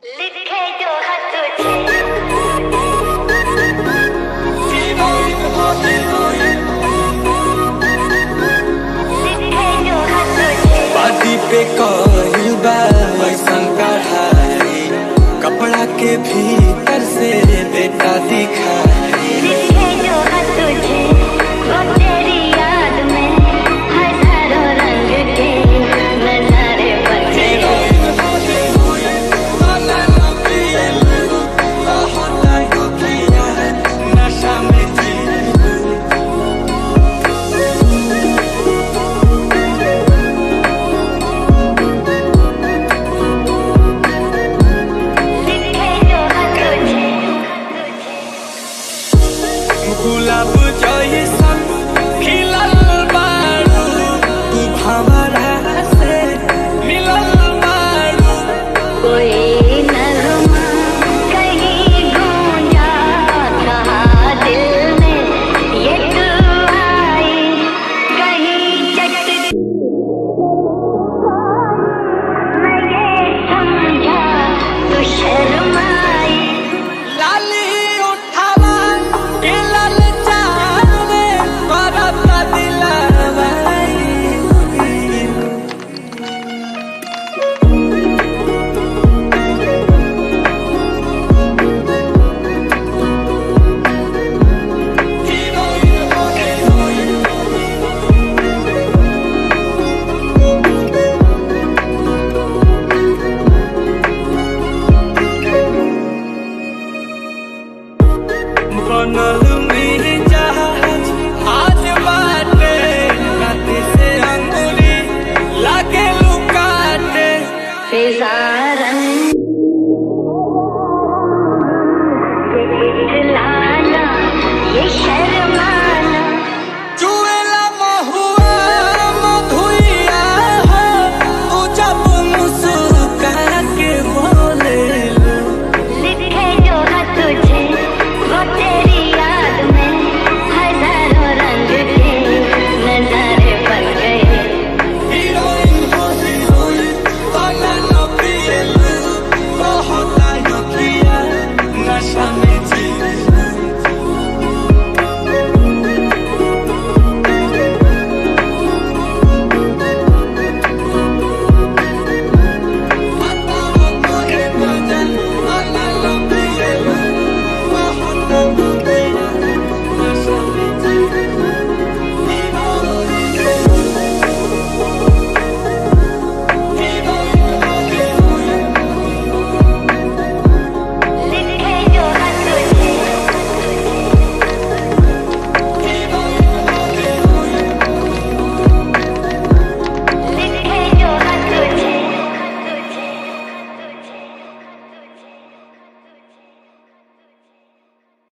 लिखे जो खत तुझे लिखे जो खत तुझे बादी पे कहिल बा ऐसन कढ़ाई कपड़ा के भीतर से बेटा दिखाई। लिखे जो खत तुझे वो तेरी याद में हजारों रंग के नजारे बने। नशा में जी लिखे जो खत तुझे गुलाब जैसन खिलल बारू तू भंवरा से मिलल बारू। कोई नगमा कहीं गूंजा कहा दिल में ये तू आई कहीं चट मैं ये समझा तू शर्माई। लाली उठावा के लाल चावे करत दिलवाई। बनल में जहाज आज बाटे रात से अंगुरी लागे लुकाटे। फिजा रंग